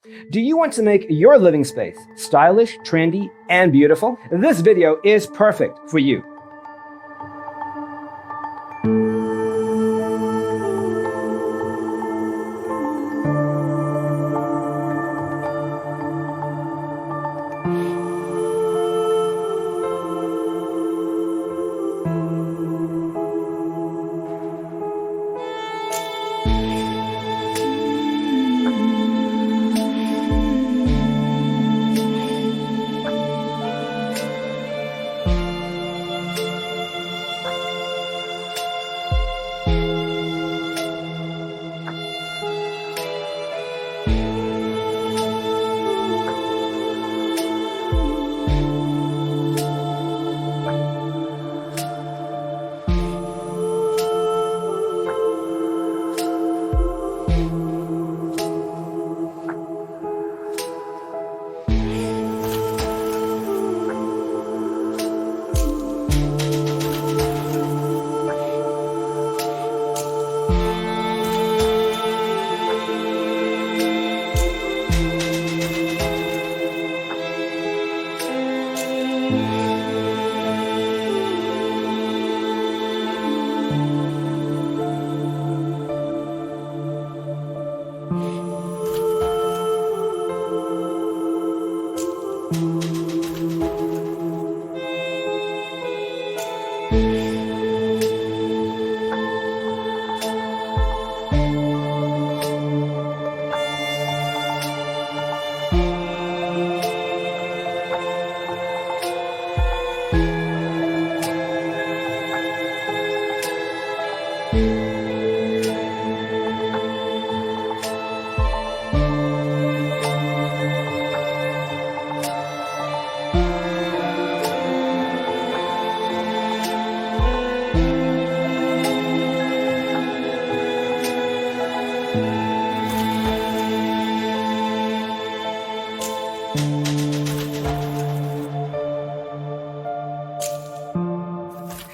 Do you want to make your living space stylish, trendy, and beautiful? This video is perfect for you.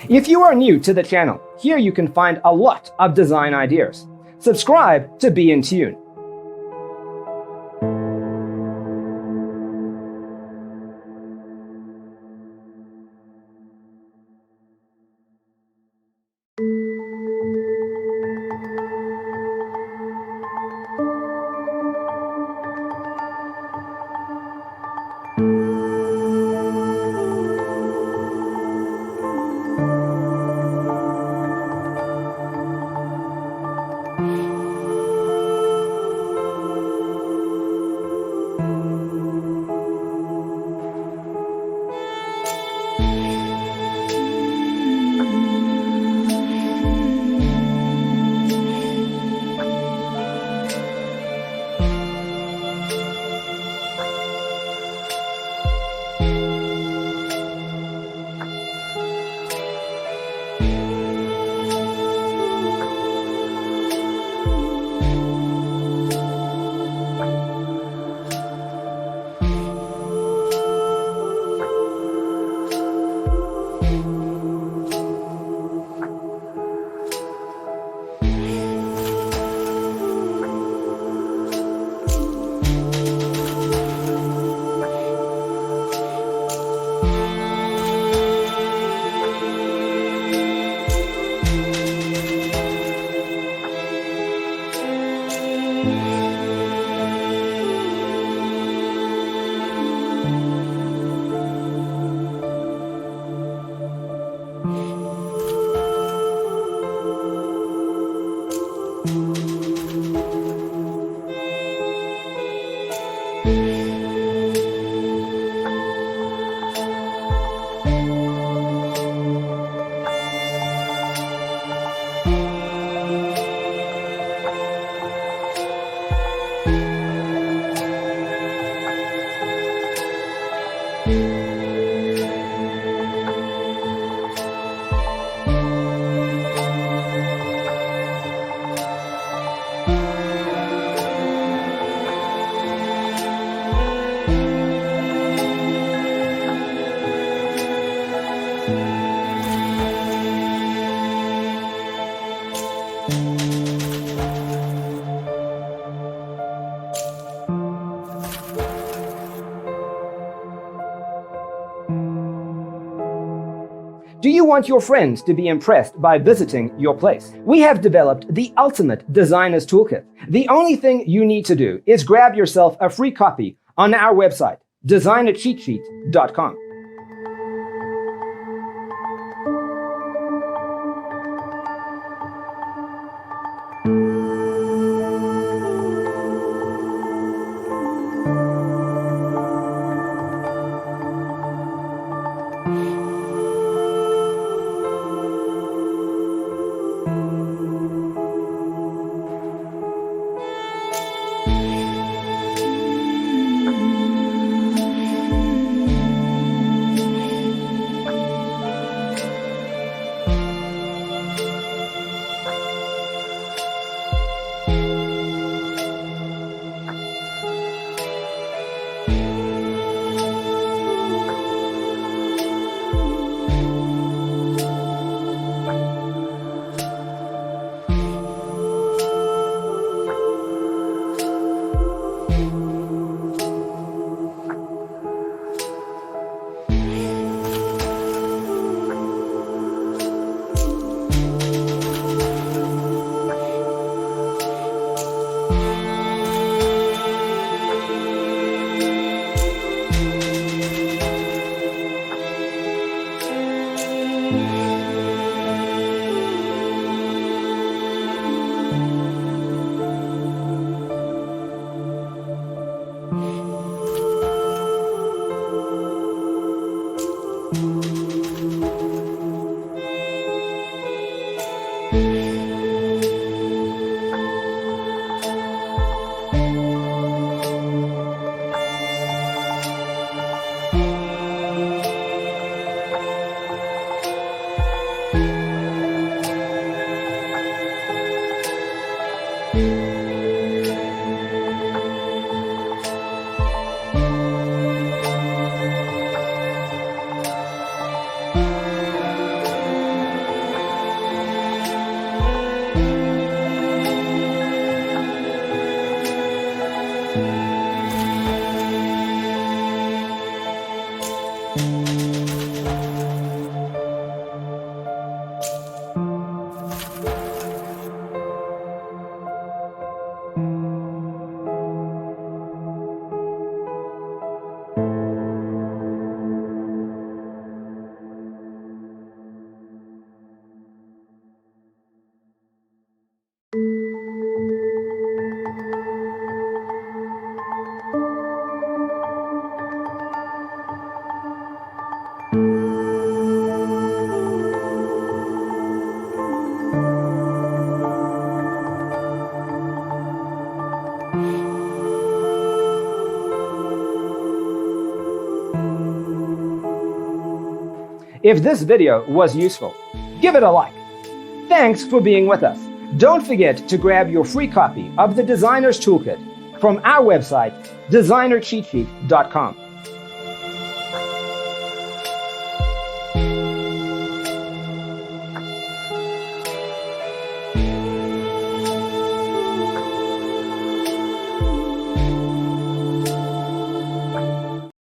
If you are new to the channel, here you can find a lot of design ideas. Subscribe to be in tune. Do you want your friends to be impressed by visiting your place? We have developed the ultimate designer's toolkit. The only thing you need to do is grab yourself a free copy on our website, designercheatsheet.com. If this video was useful, give it a like. Thanks for being with us. Don't forget to grab your free copy of the Designer's Toolkit from our website, designercheatsheet.com.